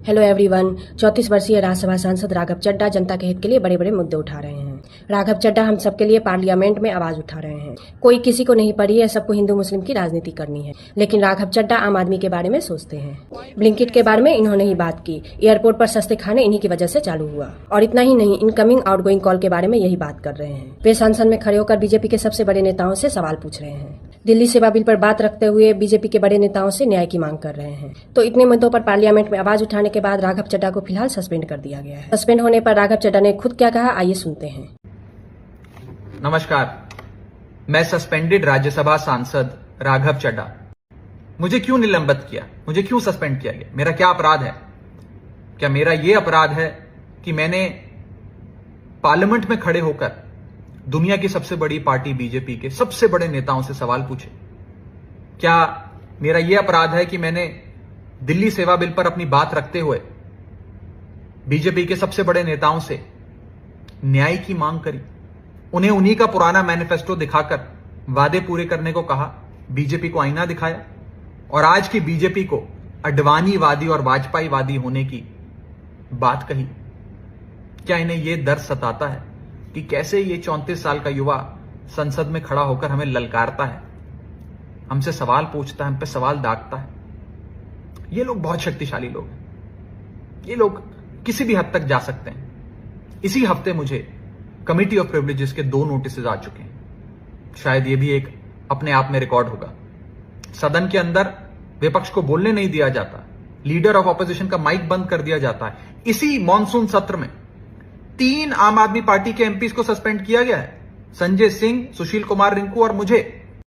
Hello everyone. 34 वर्षीय राज्यसभा सांसद राघव चड्ढा जनता के हित के लिए बड़े बड़े मुद्दे उठा रहे हैं। राघव चड्ढा हम सबके लिए पार्लियामेंट में आवाज उठा रहे हैं। कोई किसी को नहीं पड़ी है, सबको हिंदू मुस्लिम की राजनीति करनी है, लेकिन राघव चड्ढा आम आदमी के बारे में सोचते हैं। ब्लिंकिट के बारे में इन्होंने ही बात की। एयरपोर्ट पर सस्ते खाने इन्हीं की वजह से चालू हुआ। और इतना ही नहीं, इनकमिंग आउटगोइंग कॉल के बारे में यही बात कर रहे हैं। वे संसद में खड़े होकर बीजेपी के सबसे बड़े नेताओं से सवाल पूछ रहे हैं। दिल्ली सेवा बिल पर बात रखते हुए बीजेपी के बड़े नेताओं से न्याय की मांग कर रहे हैं। तो इतने मुद्दों पर पार्लियामेंट में आवाज उठाने के बाद राघव चड्ढा को फिलहाल सस्पेंड कर दिया गया है। सस्पेंड होने पर राघव चड्ढा ने खुद क्या कहा, आइए सुनते हैं। नमस्कार, मैं सस्पेंडेड राज्यसभा सांसद राघव चड्ढा। मुझे क्यों निलंबित किया, मुझे क्यों सस्पेंड किया गया, मेरा क्या अपराध है? क्या मेरा यह अपराध है कि मैंने पार्लियामेंट में खड़े होकर दुनिया की सबसे बड़ी पार्टी बीजेपी के सबसे बड़े नेताओं से सवाल पूछे? क्या मेरा यह अपराध है कि मैंने दिल्ली सेवा बिल पर अपनी बात रखते हुए बीजेपी के सबसे बड़े नेताओं से न्याय की मांग करी, उन्हें उन्हीं का पुराना मैनिफेस्टो दिखाकर वादे पूरे करने को कहा, बीजेपी को आईना दिखाया और आज की बीजेपी को अडवाणीवादी और वाजपेयीवादी होने की बात कही? क्या इन्हें यह डर सताता है कि कैसे ये 34 साल का युवा संसद में खड़ा होकर हमें ललकारता है, हमसे सवाल पूछता है, हम पे सवाल दागता है? ये लोग बहुत शक्तिशाली लोग हैं। ये लोग किसी भी हद तक जा सकते हैं। इसी हफ्ते मुझे कमिटी ऑफ प्रिविलेजेस के 2 नोटिस आ चुके हैं। शायद ये भी एक अपने आप में रिकॉर्ड होगा। सदन के अंदर विपक्ष को बोलने नहीं दिया जाता, लीडर ऑफ ऑपोजिशन का माइक बंद कर दिया जाता है। इसी मॉनसून सत्र में 3 आम आदमी पार्टी के एमपीज को सस्पेंड किया गया है, संजय सिंह, सुशील कुमार रिंकू और मुझे।